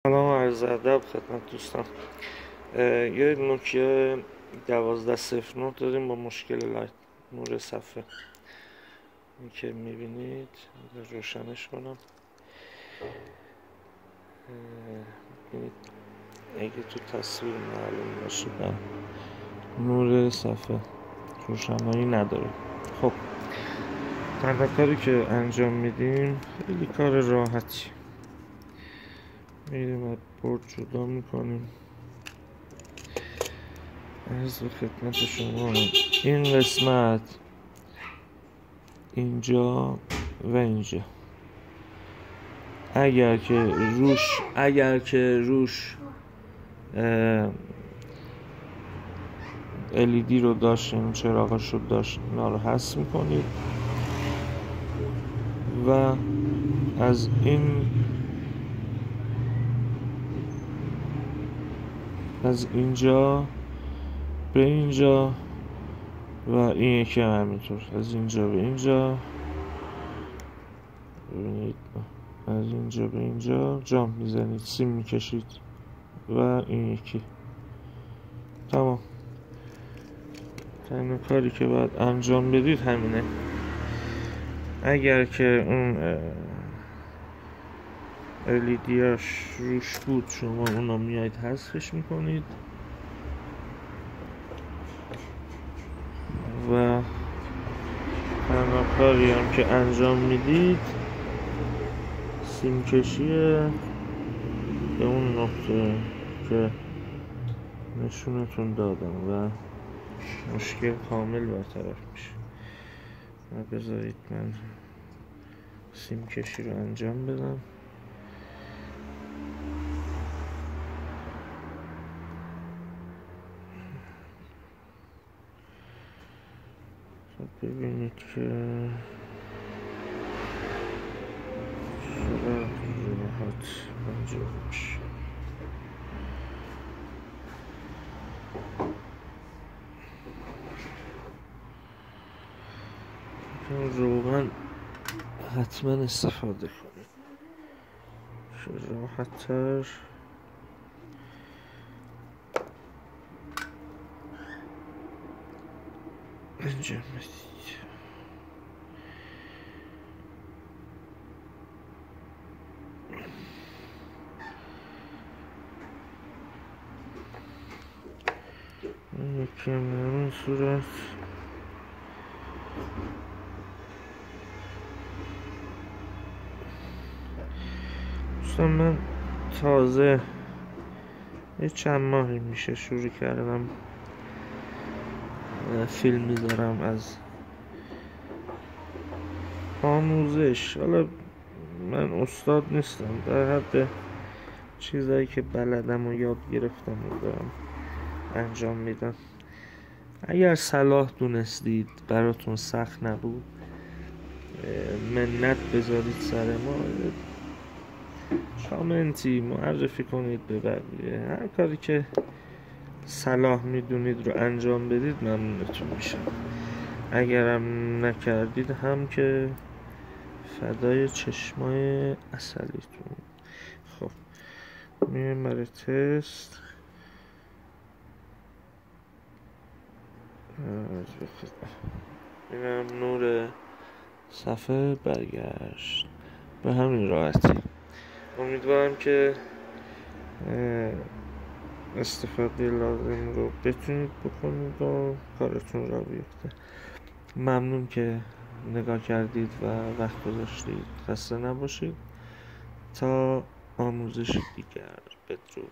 سلام و عرض ادب خدمت دوستان. یه نوکیا 1209 داریم با مشکل لایت نور صفحه. این که میبینید روشنش کنم. ببینید اگه تو تصویر معلوم باشه نور صفحه روشنایی نداره. خب تنها کاری که انجام میدیم خیلی کار راحتی، میریم از بورد جدا میکنیم. عرض به خدمت شما این قسمت اینجا و اینجا اگر که روش LED رو داشتیم، چراغش رو داشت، اینا رو حذف میکنید و از اینجا به اینجا و این یکی هم همینطور از اینجا به اینجا، ببینید از اینجا به اینجا جامپ میزنید، سیم میکشید و این یکی تمام. تنها کاری که باید انجام بدید همینه. اگر که اون LEDاش روش بود شما اونو میایید حذفش میکنید و تنها کاری هم که انجام میدید سیم کشیه به اون نقطه که نشونتون دادم و مشکل کامل برطرف میشه. و بذارید من سیم کشی رو انجام بدم. ببینید که چقدر راحت انجام میشه. روغن حتما استفاده کنید که راحت تر انجام بدید. یکی همین صورت دوستان، من تازه یه چند ماهی میشه شروع کردم فیلم میذارم از آموزش. حالا من استاد نیستم، در حد چیزایی که بلدم و یاد گرفتم و دارم انجام میدم. اگر صلاح دونستید براتون سخت نبود منت بذارید سر ما، کامنتی معرفی کنید به بقیه. هر کاری که صلاح میدونید رو انجام بدید ممنونتون میشم. اگرم نکردید هم که فدای چشمای عسلیتون. خب میریم برای تست. اینم نور صفحه برگشت به همین راحتی. امیدوارم که استفاده لازم رو بتونید بکنید و کارتون را بیفته. ممنون که نگاه کردید و وقت گذاشتید. خسته نباشید تا آموزش دیگر. بدرود.